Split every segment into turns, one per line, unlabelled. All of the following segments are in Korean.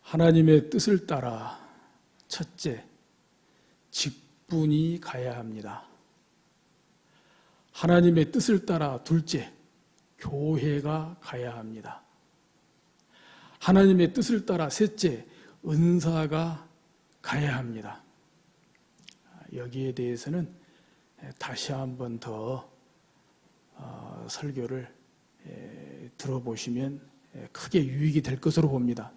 하나님의 뜻을 따라 첫째, 직분이 가야 합니다. 하나님의 뜻을 따라 둘째, 교회가 가야 합니다. 하나님의 뜻을 따라 셋째, 은사가 가야 합니다. 여기에 대해서는 다시 한번 더 설교를 들어보시면 크게 유익이 될 것으로 봅니다.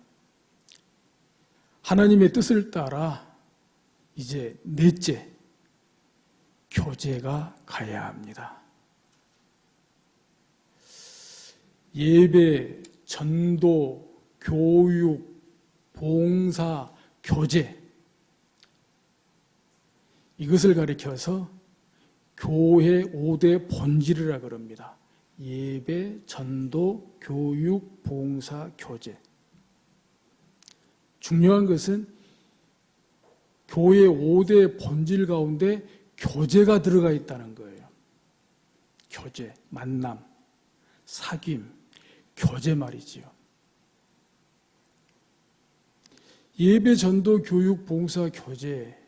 하나님의 뜻을 따라 이제 넷째, 교제가 가야 합니다. 예배, 전도, 교육, 봉사, 교제, 이것을 가리켜서 교회 5대 본질이라 그럽니다. 예배, 전도, 교육, 봉사, 교제. 중요한 것은 교회 5대 본질 가운데 교제가 들어가 있다는 거예요. 교제, 만남, 사귐, 교제 말이지요. 예배, 전도, 교육, 봉사, 교제,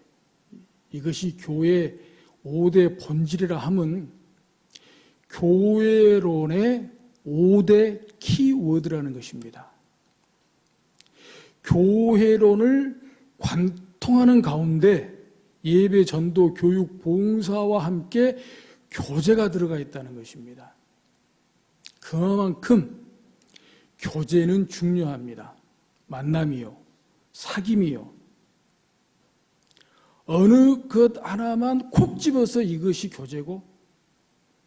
이것이 교회 5대 본질이라 함은 교회론의 5대 키워드라는 것입니다. 교회론을 관통하는 가운데 예배, 전도, 교육, 봉사와 함께 교제가 들어가 있다는 것입니다. 그만큼 교제는 중요합니다. 만남이요, 사귐이요. 어느 것 하나만 콕 집어서 이것이 교제고,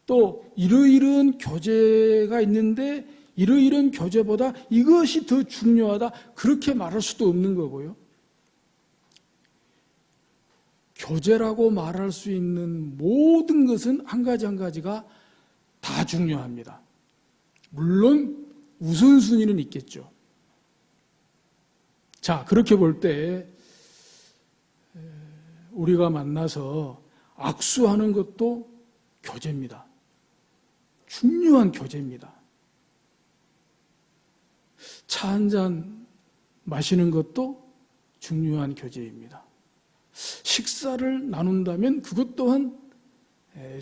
또 이러이러한 교제가 있는데 이러이러한 교제보다 이것이 더 중요하다, 그렇게 말할 수도 없는 거고요. 교제라고 말할 수 있는 모든 것은 한 가지 한 가지가 다 중요합니다. 물론 우선순위는 있겠죠. 자, 그렇게 볼 때 우리가 만나서 악수하는 것도 교제입니다. 중요한 교제입니다. 차 한 잔 마시는 것도 중요한 교제입니다. 식사를 나눈다면 그것 또한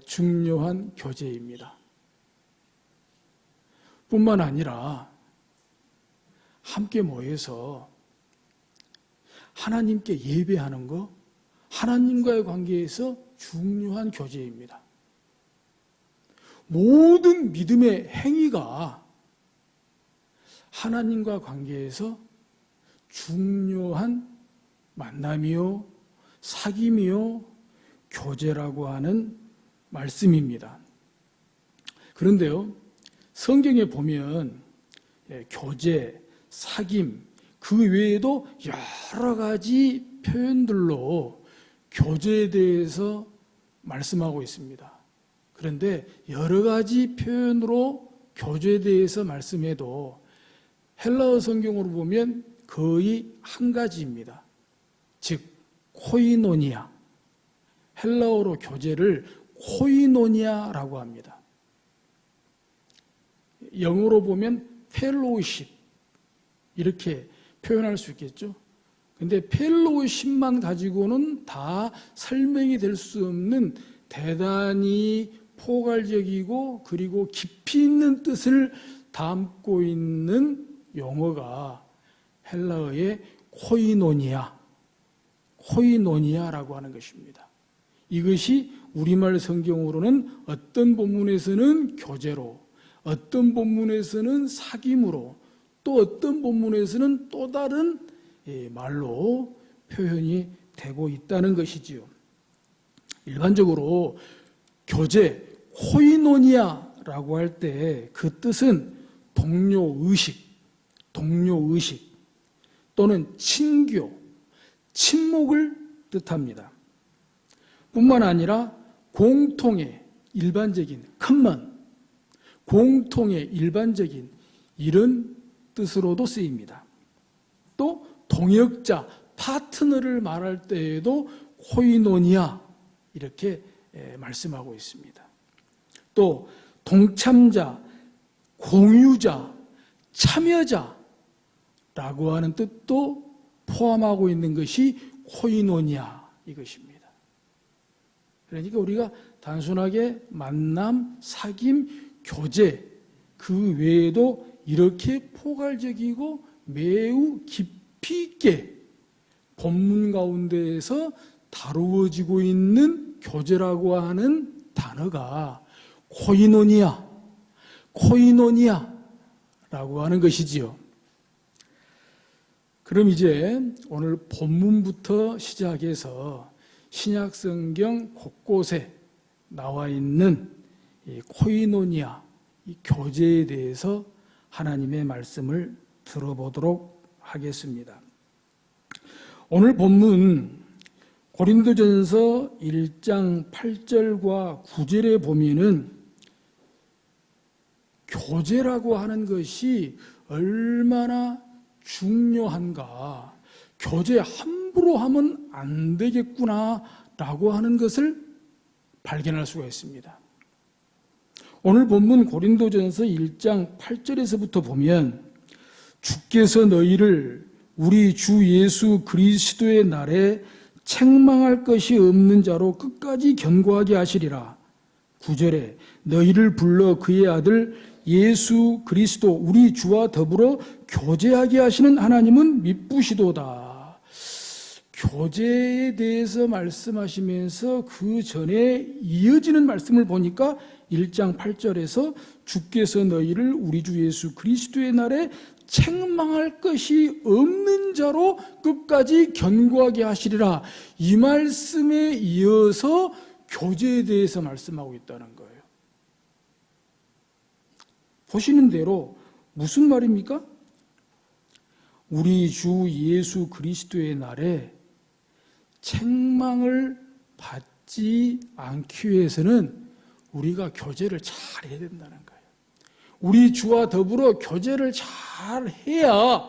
중요한 교제입니다. 뿐만 아니라 함께 모여서 하나님께 예배하는 것, 하나님과의 관계에서 중요한 교제입니다. 모든 믿음의 행위가 하나님과 관계에서 중요한 만남이요, 사귐이요, 교제라고 하는 말씀입니다. 그런데요, 성경에 보면 교제, 사귐, 그 외에도 여러 가지 표현들로 교제에 대해서 말씀하고 있습니다. 그런데 여러 가지 표현으로 교제에 대해서 말씀해도 헬라어 성경으로 보면 거의 한 가지입니다. 즉 코이노니아, 헬라어로 교제를 코이노니아라고 합니다. 영어로 보면 펠로우십, 이렇게 표현할 수 있겠죠. 근데 펠로우십만 가지고는 다 설명이 될 수 없는 대단히 포괄적이고 그리고 깊이 있는 뜻을 담고 있는 용어가 헬라어의 코이노니아라고 하는 것입니다. 이것이 우리말 성경으로는 어떤 본문에서는 교제로, 어떤 본문에서는 사귐으로, 또 어떤 본문에서는 또 다른 말로 표현이 되고 있다는 것이지요. 일반적으로 교제, 코이노니아라고 할 때 그 뜻은 동료의식 또는 친교, 친목을 뜻합니다. 뿐만 아니라 공통의 일반적인 커먼, 공통의 일반적인 이런 뜻으로도 쓰입니다. 또 동역자, 파트너를 말할 때에도 코이노니아 이렇게 말씀하고 있습니다. 또 동참자, 공유자, 참여자라고 하는 뜻도 포함하고 있는 것이 코이노니아 이것입니다. 그러니까 우리가 단순하게 만남, 사귐, 교제 그 외에도 이렇게 포괄적이고 매우 깊이 있게 본문 가운데에서 다루어지고 있는 교제라고 하는 단어가 코이노니아라고 하는 것이지요. 그럼 이제 오늘 본문부터 시작해서 신약성경 곳곳에 나와 있는 이 코이노니아, 이 교제에 대해서 하나님의 말씀을 들어보도록 하겠습니다. 오늘 본문 고린도전서 1장 8절과 9절에 보면은 교제라고 하는 것이 얼마나 중요한가, 교제 함부로 하면 안 되겠구나라고 하는 것을 발견할 수가 있습니다. 오늘 본문 고린도전서 1장 8절에서부터 보면 주께서 너희를 우리 주 예수 그리스도의 날에 책망할 것이 없는 자로 끝까지 견고하게 하시리라. 9절에 너희를 불러 그의 아들 예수 그리스도 우리 주와 더불어 교제하게 하시는 하나님은 미쁘시도다. 교제에 대해서 말씀하시면서 그 전에 이어지는 말씀을 보니까 1장 8절에서 주께서 너희를 우리 주 예수 그리스도의 날에 책망할 것이 없는 자로 끝까지 견고하게 하시리라. 이 말씀에 이어서 교제에 대해서 말씀하고 있다는 거예요. 보시는 대로 무슨 말입니까? 우리 주 예수 그리스도의 날에 책망을 받지 않기 위해서는 우리가 교제를 잘 해야 된다는 거예요. 우리 주와 더불어 교제를 잘 해야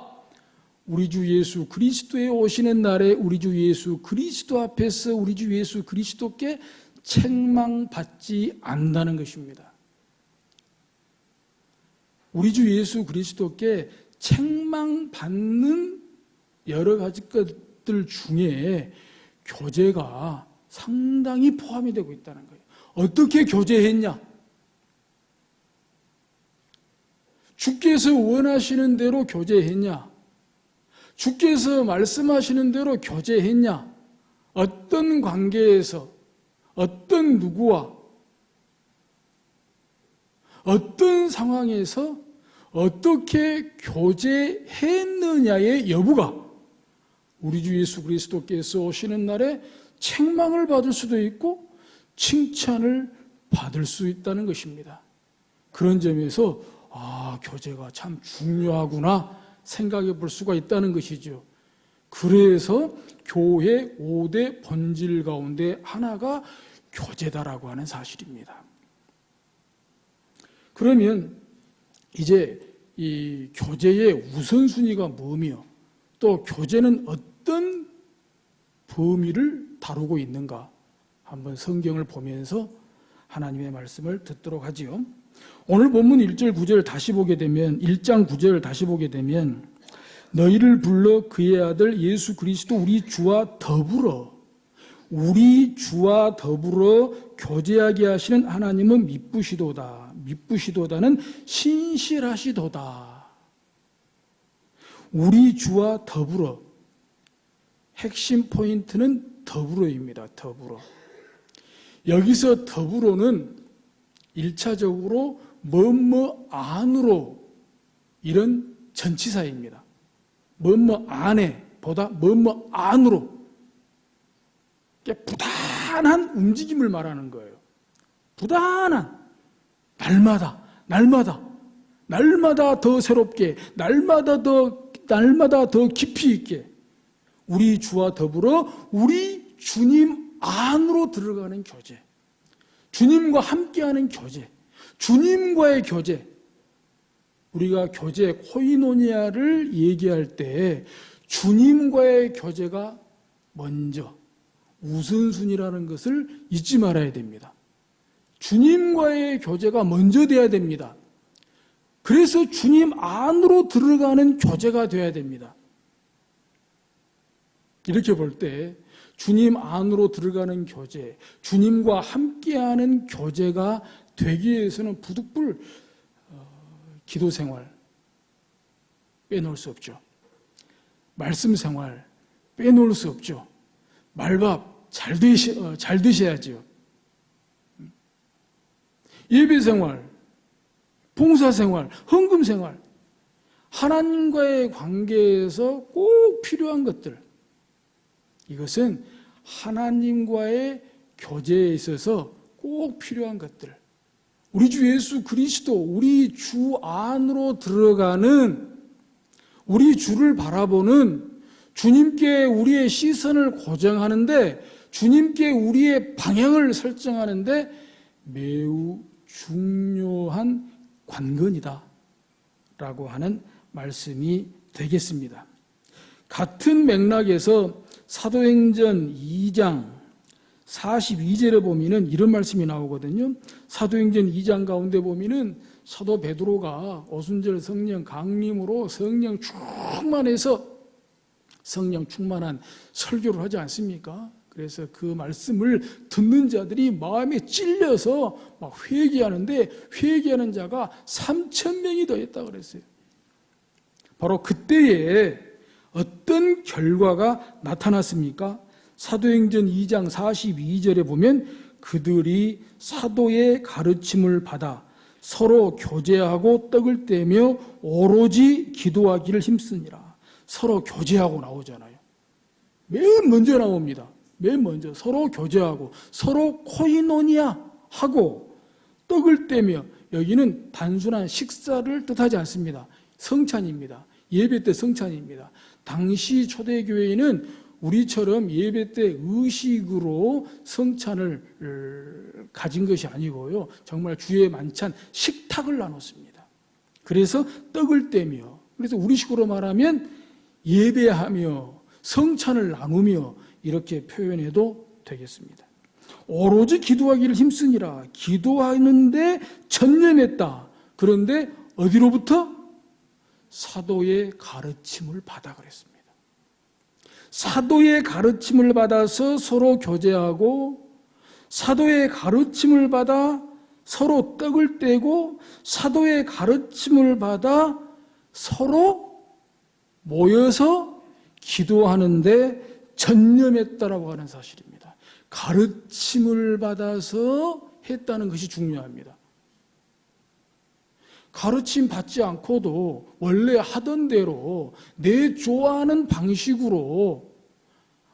우리 주 예수 그리스도에 오시는 날에 우리 주 예수 그리스도 앞에서 우리 주 예수 그리스도께 책망받지 않는다는 것입니다. 우리 주 예수 그리스도께 책망받는 여러 가지 것들 중에 교제가 상당히 포함이 되고 있다는 거예요. 어떻게 교제했냐? 주께서 원하시는 대로 교제했냐? 주께서 말씀하시는 대로 교제했냐? 어떤 관계에서 어떤 누구와 어떤 상황에서 어떻게 교제했느냐의 여부가 우리 주 예수 그리스도께서 오시는 날에 책망을 받을 수도 있고 칭찬을 받을 수 있다는 것입니다. 그런 점에서 교제가 참 중요하구나 생각해 볼 수가 있다는 것이죠. 그래서 교회 5대 본질 가운데 하나가 교제다라고 하는 사실입니다. 그러면 이제 이 교제의 우선순위가 뭐며 또 교제는 어떤 범위를 다루고 있는가 한번 성경을 보면서 하나님의 말씀을 듣도록 하지요. 오늘 본문 1절 9절 다시 보게 되면 1장 9절 다시 보게 되면 너희를 불러 그의 아들 예수 그리스도 우리 주와 더불어 교제하게 하시는 하나님은 미쁘시도다. 미쁘시도다는 신실하시도다. 우리 주와 더불어. 핵심 포인트는 더불어입니다. 더불어. 여기서 더불어는 1차적으로 뭐뭐 안으로 이런 전치사입니다. 뭐뭐 안에 보다 뭐뭐 안으로 부단한 움직임을 말하는 거예요. 부단한 날마다 더 새롭게 날마다 더 깊이 있게 우리 주와 더불어 우리 주님 안으로 들어가는 교제, 주님과 함께하는 교제, 주님과의 교제. 우리가 교제 코이노니아를 얘기할 때 주님과의 교제가 먼저 우선순위라는 것을 잊지 말아야 됩니다. 주님과의 교제가 먼저 돼야 됩니다. 그래서 주님 안으로 들어가는 교제가 돼야 됩니다. 이렇게 볼 때 주님 안으로 들어가는 교제, 주님과 함께하는 교제가 되기 위해서는 부득불 기도 생활 빼놓을 수 없죠. 말씀 생활 빼놓을 수 없죠. 말밥 잘 드셔야죠. 예배 생활, 봉사 생활, 헌금 생활, 하나님과의 관계에서 꼭 필요한 것들, 이것은 하나님과의 교제에 있어서 꼭 필요한 것들, 우리 주 예수 그리스도, 우리 주 안으로 들어가는, 우리 주를 바라보는, 주님께 우리의 시선을 고정하는데, 주님께 우리의 방향을 설정하는데 매우 중요한 관건이다 라고 하는 말씀이 되겠습니다. 같은 맥락에서 사도행전 2장 42절에 보면은 이런 말씀이 나오거든요. 사도행전 2장 가운데 보면은 사도 베드로가 오순절 성령 강림으로 성령 충만해서 성령 충만한 설교를 하지 않습니까? 그래서 그 말씀을 듣는 자들이 마음에 찔려서 막 회개하는데 회개하는 자가 3,000명이 더했다고 그랬어요. 바로 그때에 어떤 결과가 나타났습니까? 사도행전 2장 42절에 보면 그들이 사도의 가르침을 받아 서로 교제하고 떡을 떼며 오로지 기도하기를 힘쓰니라. 서로 교제하고 나오잖아요. 맨 먼저 나옵니다. 맨 먼저 서로 교제하고 서로 코이노니아 하고 떡을 떼며, 여기는 단순한 식사를 뜻하지 않습니다. 성찬입니다. 예배 때 성찬입니다. 당시 초대교회는 우리처럼 예배 때 의식으로 성찬을 가진 것이 아니고요, 정말 주의 만찬 식탁을 나눴습니다. 그래서 떡을 떼며, 그래서 우리식으로 말하면 예배하며 성찬을 나누며 이렇게 표현해도 되겠습니다. 오로지 기도하기를 힘쓰니라. 기도하는데 전념했다. 그런데 어디로부터? 사도의 가르침을 받아 그랬습니다. 사도의 가르침을 받아서 서로 교제하고, 사도의 가르침을 받아 서로 떡을 떼고, 사도의 가르침을 받아 서로 모여서 기도하는데 전념했다라고 하는 사실입니다. 가르침을 받아서 했다는 것이 중요합니다. 가르침 받지 않고도 원래 하던 대로 내 좋아하는 방식으로,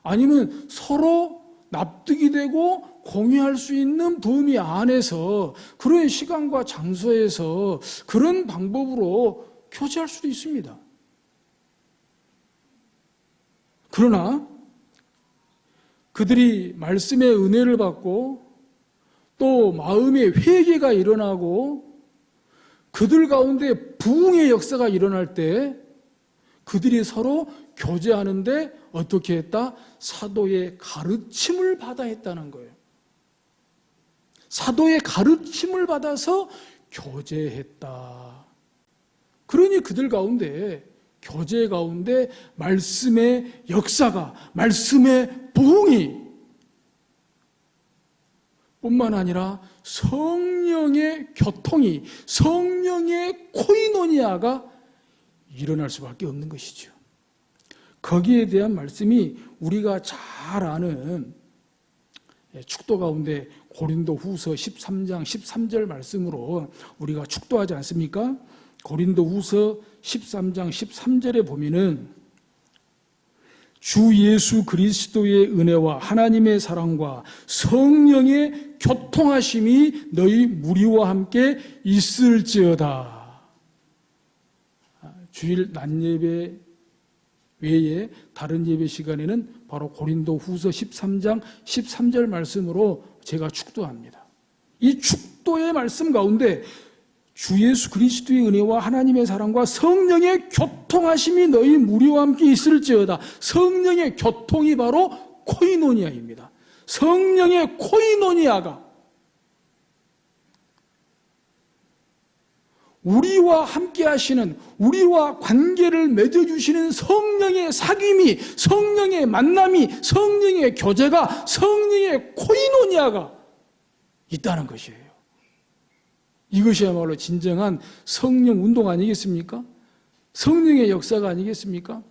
아니면 서로 납득이 되고 공유할 수 있는 범위 안에서 그런 시간과 장소에서 그런 방법으로 교제할 수도 있습니다. 그러나 그들이 말씀의 은혜를 받고 또 마음의 회개가 일어나고 그들 가운데 부흥의 역사가 일어날 때 그들이 서로 교제하는데 어떻게 했다? 사도의 가르침을 받아 했다는 거예요. 사도의 가르침을 받아서 교제했다. 그러니 그들 가운데, 교제 가운데 말씀의 역사가, 말씀의 부흥이 뿐만 아니라 성령의 교통이, 성령의 코이노니아가 일어날 수밖에 없는 것이죠. 거기에 대한 말씀이 우리가 잘 아는 축도 가운데 고린도 후서 13장 13절 말씀으로 우리가 축도하지 않습니까? 고린도 후서 13장 13절에 보면은 주 예수 그리스도의 은혜와 하나님의 사랑과 성령의 교통하심이 너희 무리와 함께 있을지어다. 주일 낮 예배 외에 다른 예배 시간에는 바로 고린도 후서 13장 13절 말씀으로 제가 축도합니다. 이 축도의 말씀 가운데 주 예수 그리스도의 은혜와 하나님의 사랑과 성령의 교통하심이 너희 무리와 함께 있을지어다. 성령의 교통이 바로 코이노니아입니다. 성령의 코이노니아가 우리와 함께 하시는, 우리와 관계를 맺어주시는 성령의 사귐이, 성령의 만남이, 성령의 교제가, 성령의 코이노니아가 있다는 것이에요. 이것이야말로 진정한 성령 운동 아니겠습니까? 성령의 역사가 아니겠습니까?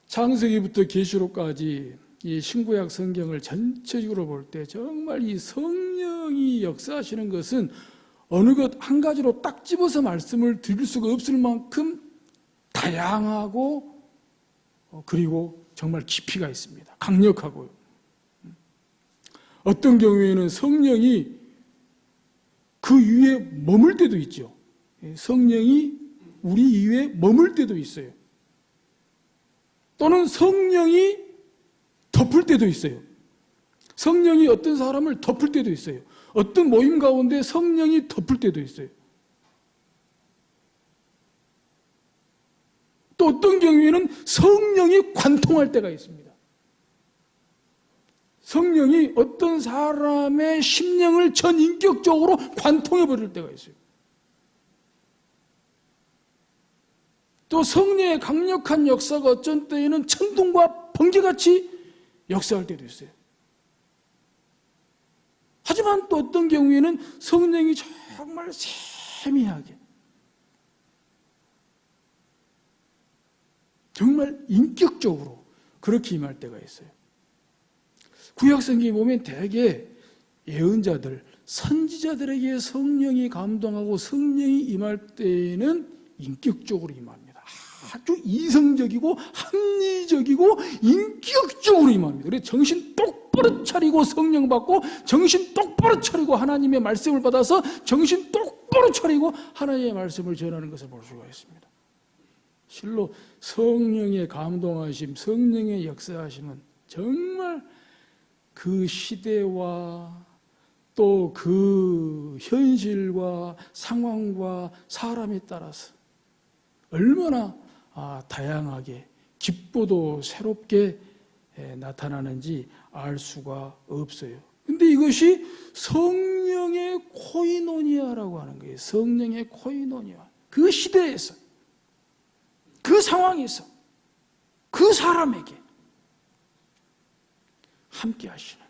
창세기부터 계시록까지 이 신구약 성경을 전체적으로 볼 때 정말 이 성령이 역사하시는 것은 어느 것 한 가지로 딱 집어서 말씀을 드릴 수가 없을 만큼 다양하고 그리고 정말 깊이가 있습니다. 강력하고요. 어떤 경우에는 성령이 그 위에 머물 때도 있죠. 성령이 우리 위에 머물 때도 있어요. 또는 성령이 덮을 때도 있어요. 성령이 어떤 사람을 덮을 때도 있어요. 어떤 모임 가운데 성령이 덮을 때도 있어요. 또 어떤 경우에는 성령이 관통할 때가 있습니다. 성령이 어떤 사람의 심령을 전인격적으로 관통해 버릴 때가 있어요. 또 성령의 강력한 역사가 어쩐 때에는 천둥과 번개같이 역사할 때도 있어요. 하지만 또 어떤 경우에는 성령이 정말 세미하게, 정말 인격적으로 그렇게 임할 때가 있어요. 구약성경에 보면 대개 예언자들, 선지자들에게 성령이 감동하고 성령이 임할 때에는 인격적으로 임합니다. 아주 이성적이고 합리적이고 인격적으로 임합니다. 그래서 정신 똑바로 차리고 성령 받고, 정신 똑바로 차리고 하나님의 말씀을 받아서 정신 똑바로 차리고 하나님의 말씀을 전하는 것을 볼 수가 있습니다. 실로 성령의 감동하심, 성령의 역사하심은 정말 그 시대와 또 그 현실과 상황과 사람에 따라서 얼마나 다양하게 기쁘도 새롭게 나타나는지 알 수가 없어요. 근데 이것이 성령의 코이노니아라고 하는 거예요. 성령의 코이노니아. 그 시대에서, 그 상황에서, 그 사람에게 함께 하시는,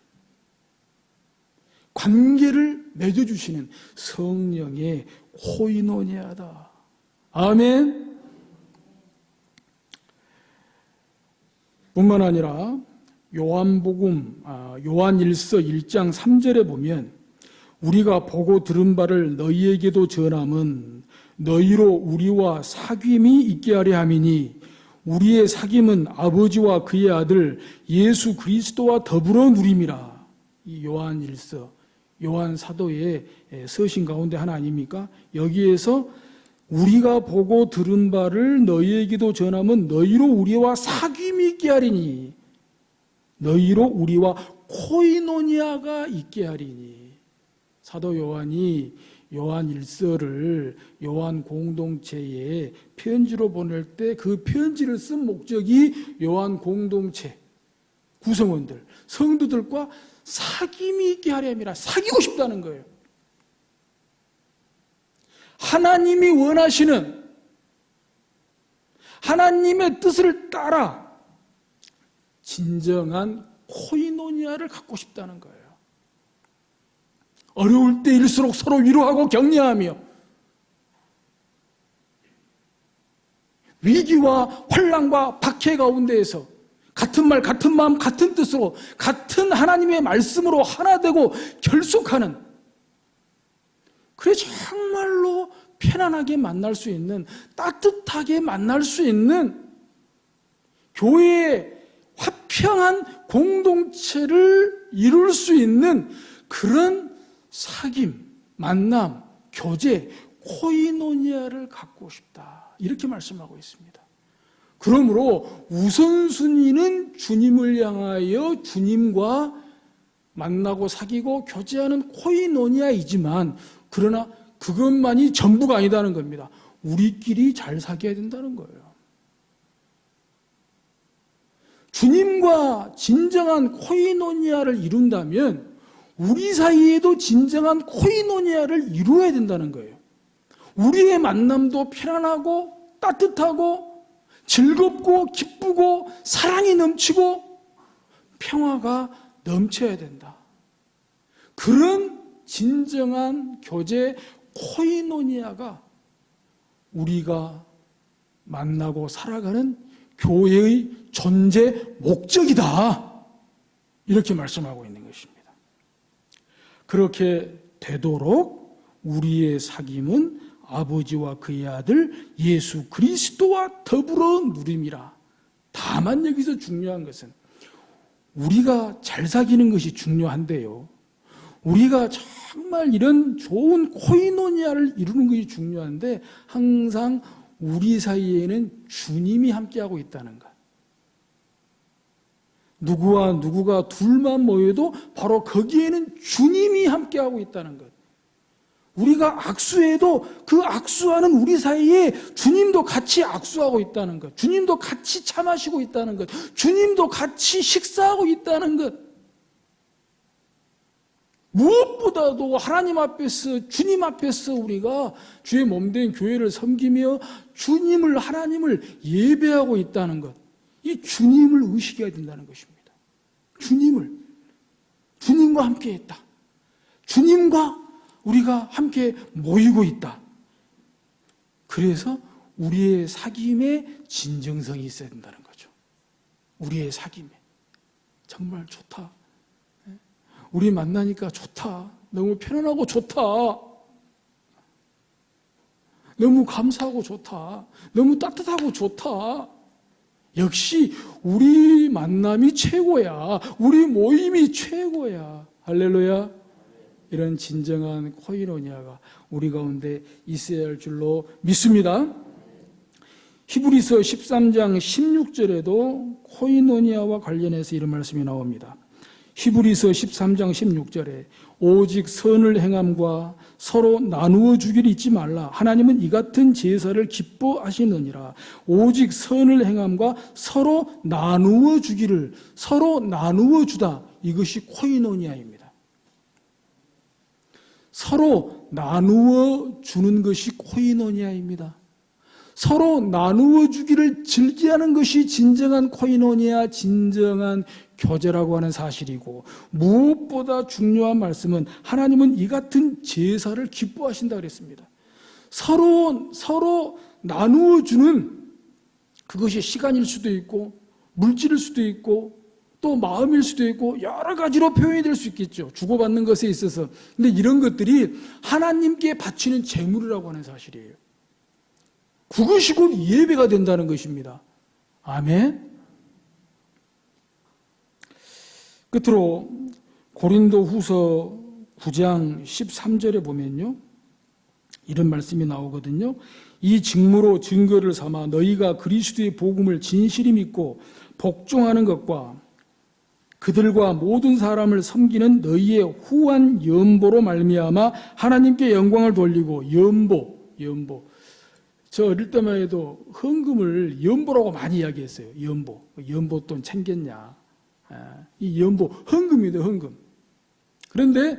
관계를 맺어주시는 성령의 코이노니아다. 아멘. 뿐만 아니라 요한복음, 요한일서 1장 3절에 보면 우리가 보고 들은 바를 너희에게도 전함은 너희로 우리와 사귐이 있게 하려 함이니 우리의 사귐은 아버지와 그의 아들 예수 그리스도와 더불어 누림이라. 이 요한일서, 요한 사도의 서신 가운데 하나 아닙니까? 여기에서 우리가 보고 들은 바를 너희에게도 전함은 너희로 우리와 사귐이 있게 하리니, 너희로 우리와 코이노니아가 있게 하리니. 사도 요한이 요한 일서를 요한 공동체에 편지로 보낼 때 그 편지를 쓴 목적이 요한 공동체 구성원들, 성도들과 사귐이 있게 하려 함이라. 사귀고 싶다는 거예요. 하나님이 원하시는 하나님의 뜻을 따라 진정한 코이노니아를 갖고 싶다는 거예요. 어려울 때일수록 서로 위로하고 격려하며 위기와 환난과 박해 가운데에서 같은 말, 같은 마음, 같은 뜻으로 같은 하나님의 말씀으로 하나 되고 결속하는, 그래 정말로 편안하게 만날 수 있는, 따뜻하게 만날 수 있는 교회의 화평한 공동체를 이룰 수 있는 그런 사귐, 만남, 교제, 코이노니아를 갖고 싶다. 이렇게 말씀하고 있습니다. 그러므로 우선순위는 주님을 향하여 주님과 만나고 사귀고 교제하는 코이노니아이지만, 그러나 그것만이 전부가 아니다는 겁니다. 우리끼리 잘 사귀어야 된다는 거예요. 주님과 진정한 코이노니아를 이룬다면 우리 사이에도 진정한 코이노니아를 이루어야 된다는 거예요. 우리의 만남도 편안하고 따뜻하고 즐겁고 기쁘고 사랑이 넘치고 평화가 넘쳐야 된다. 그런 진정한 교제 코이노니아가 우리가 만나고 살아가는 교회의 존재 목적이다. 이렇게 말씀하고 있는 것입니다. 그렇게 되도록 우리의 사귐은 아버지와 그의 아들 예수 그리스도와 더불어 누림이라. 다만 여기서 중요한 것은 우리가 잘 사귀는 것이 중요한데요. 우리가 정말 이런 좋은 코이노니아를 이루는 것이 중요한데 항상 우리 사이에는 주님이 함께하고 있다는 것. 누구와 누구가 둘만 모여도 바로 거기에는 주님이 함께하고 있다는 것. 우리가 악수해도 그 악수하는 우리 사이에 주님도 같이 악수하고 있다는 것. 주님도 같이 차 마시고 있다는 것. 주님도 같이 식사하고 있다는 것. 무엇보다도 하나님 앞에서 주님 앞에서 우리가 주의 몸된 교회를 섬기며 주님을 하나님을 예배하고 있다는 것. 이 주님을 의식해야 된다는 것입니다. 주님과 함께 했다. 주님과 우리가 함께 모이고 있다. 그래서 우리의 사귐에 진정성이 있어야 된다는 거죠. 우리의 사귐에 정말 좋다. 우리 만나니까 좋다. 너무 편안하고 좋다. 너무 감사하고 좋다. 너무 따뜻하고 좋다. 역시 우리 만남이 최고야. 우리 모임이 최고야. 할렐루야. 이런 진정한 코이노니아가 우리 가운데 있어야 할 줄로 믿습니다. 히브리서 13장 16절에도 코이노니아와 관련해서 이런 말씀이 나옵니다. 히브리서 13장 16절에 오직 선을 행함과 서로 나누어 주기를 잊지 말라. 하나님은 이 같은 제사를 기뻐하시느니라. 오직 선을 행함과 서로 나누어 주기를, 서로 나누어 주다. 이것이 코이노니아입니다. 서로 나누어 주는 것이 코이노니아입니다. 서로 나누어 주기를 즐기하는 것이 진정한 코이노니아, 진정한 교제라고 하는 사실이고, 무엇보다 중요한 말씀은 하나님은 이 같은 제사를 기뻐하신다 그랬습니다. 서로 나누어 주는 그것이 시간일 수도 있고 물질일 수도 있고 또 마음일 수도 있고 여러 가지로 표현이 될 수 있겠죠. 주고받는 것에 있어서. 근데 이런 것들이 하나님께 바치는 제물이라고 하는 사실이에요. 그것이 곧 예배가 된다는 것입니다. 아멘. 끝으로 고린도 후서 9장 13절에 보면요, 이런 말씀이 나오거든요. 이 직무로 증거를 삼아 너희가 그리스도의 복음을 진실히 믿고 복종하는 것과 그들과 모든 사람을 섬기는 너희의 후한 연보로 말미암아 하나님께 영광을 돌리고, 연보. 저 어릴 때만 해도 헌금을 연보라고 많이 이야기했어요. 연보 돈 챙겼냐. 이 연보, 헌금이다, 헌금. 그런데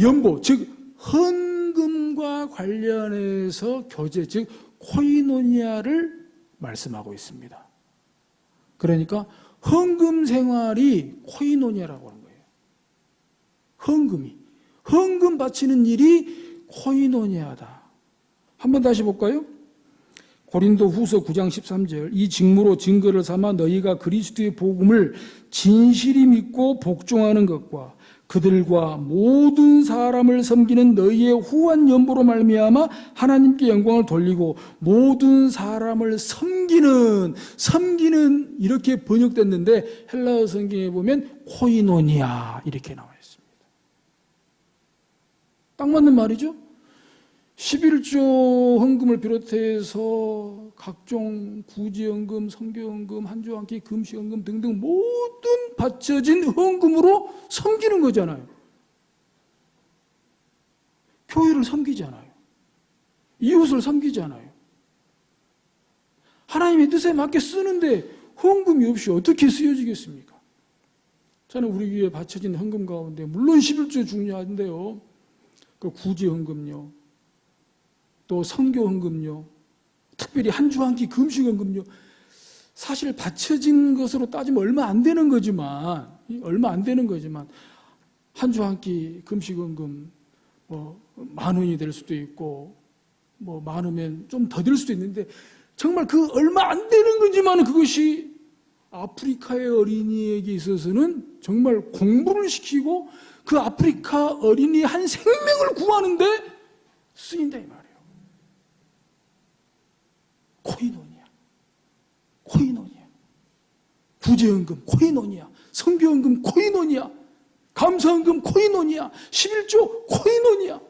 연보, 즉 헌금과 관련해서 교제, 즉 코이노니아를 말씀하고 있습니다. 그러니까 헌금 생활이 코이노니아라고 하는 거예요. 헌금 바치는 일이 코이노니아다. 한번 다시 볼까요? 고린도 후서 9장 13절, 이 직무로 증거를 삼아 너희가 그리스도의 복음을 진실히 믿고 복종하는 것과 그들과 모든 사람을 섬기는 너희의 후한 연보로 말미암아 하나님께 영광을 돌리고, 모든 사람을 섬기는 이렇게 번역됐는데 헬라어 성경에 보면 코이노니아 이렇게 나와 있습니다. 딱 맞는 말이죠. 11조 헌금을 비롯해서 각종 구제헌금, 선교헌금, 한주 한끼 금식헌금 등등 모든 바쳐진 헌금으로 섬기는 거잖아요. 교회를 섬기잖아요. 이웃을 섬기잖아요. 하나님의 뜻에 맞게 쓰는데 헌금이 없이 어떻게 쓰여지겠습니까? 저는 우리 교회에 바쳐진 헌금 가운데 물론 11조 중요한데요, 그 구제헌금요, 또 선교헌금요, 특별히 한 주 한 끼 금식헌금요. 사실 바쳐진 것으로 따지면 얼마 안 되는 거지만 한 주 한 끼 금식헌금 뭐 10,000원이 될 수도 있고 뭐 많으면 좀 더 될 수도 있는데 정말 그 얼마 안 되는 거지만 그것이 아프리카의 어린이에게 있어서는 정말 공부를 시키고 그 아프리카 어린이 한 생명을 구하는데 쓰인다 이 말이에요. 코이노니아. 구제헌금 코이노니아, 선교헌금 코이노니아, 감사헌금 코이노니아, 11조 코이노니아.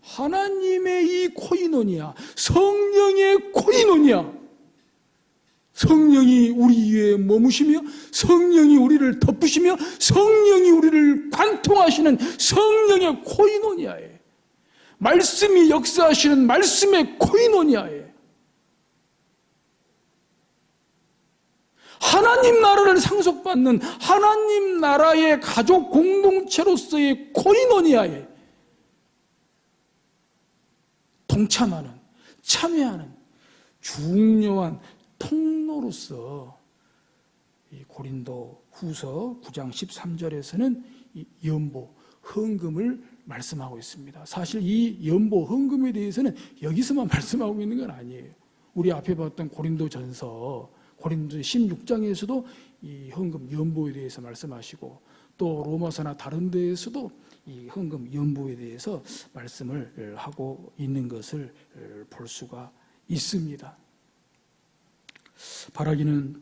하나님의 이 코이노니아, 성령의 코이노니아, 성령이 우리 위에 머무시며 성령이 우리를 덮으시며 성령이 우리를 관통하시는 성령의 코이노니아에, 말씀이 역사하시는 말씀의 코이노니아에, 하나님 나라를 상속받는 하나님 나라의 가족 공동체로서의 코이노니아에 동참하는, 참여하는 중요한 통로로서 이 고린도 후서 9장 13절에서는 이 연보, 헌금을 말씀하고 있습니다. 사실 이 연보, 헌금에 대해서는 여기서만 말씀하고 있는 건 아니에요. 우리 앞에 봤던 고린도 16장에서도 이 헌금, 연보에 대해서 말씀하시고 또 로마서나 다른 데에서도 이 헌금, 연보에 대해서 말씀을 하고 있는 것을 볼 수가 있습니다. 바라기는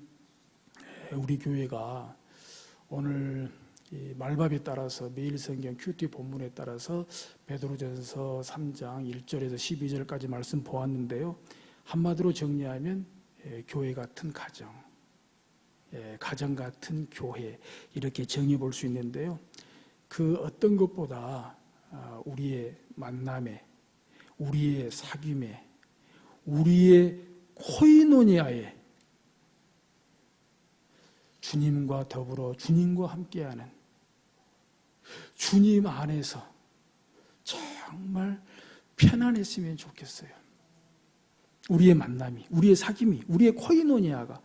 우리 교회가 오늘 이 말밥에 따라서 매일 성경 큐티 본문에 따라서 베드로전서 3장 1절에서 12절까지 말씀 보았는데요. 한마디로 정리하면 교회 같은 가정, 가정 같은 교회 이렇게 정의 볼 수 있는데요. 그 어떤 것보다 우리의 만남에, 우리의 사귐에, 우리의 코이노니아에 주님과 더불어 주님과 함께하는 주님 안에서 정말 편안했으면 좋겠어요. 우리의 만남이, 우리의 사귐이, 우리의 코이노니아가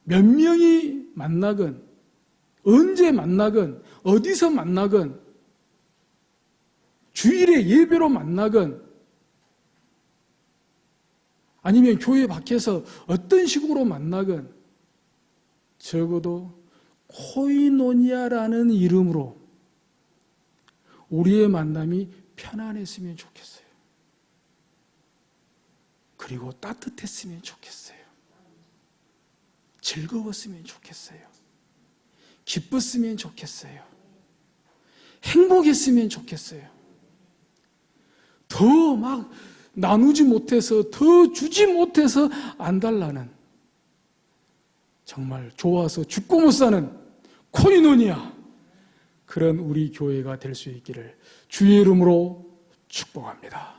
몇 명이 만나건 언제 만나건 어디서 만나건 주일에 예배로 만나건 아니면 교회 밖에서 어떤 식으로 만나건 적어도 코이노니아라는 이름으로 우리의 만남이 편안했으면 좋겠어요. 그리고 따뜻했으면 좋겠어요. 즐거웠으면 좋겠어요. 기뻤으면 좋겠어요. 행복했으면 좋겠어요. 더 막 나누지 못해서, 더 주지 못해서 안 달라는, 정말 좋아서 죽고 못 사는 코이노니아, 그런 우리 교회가 될 수 있기를 주의 이름으로 축복합니다.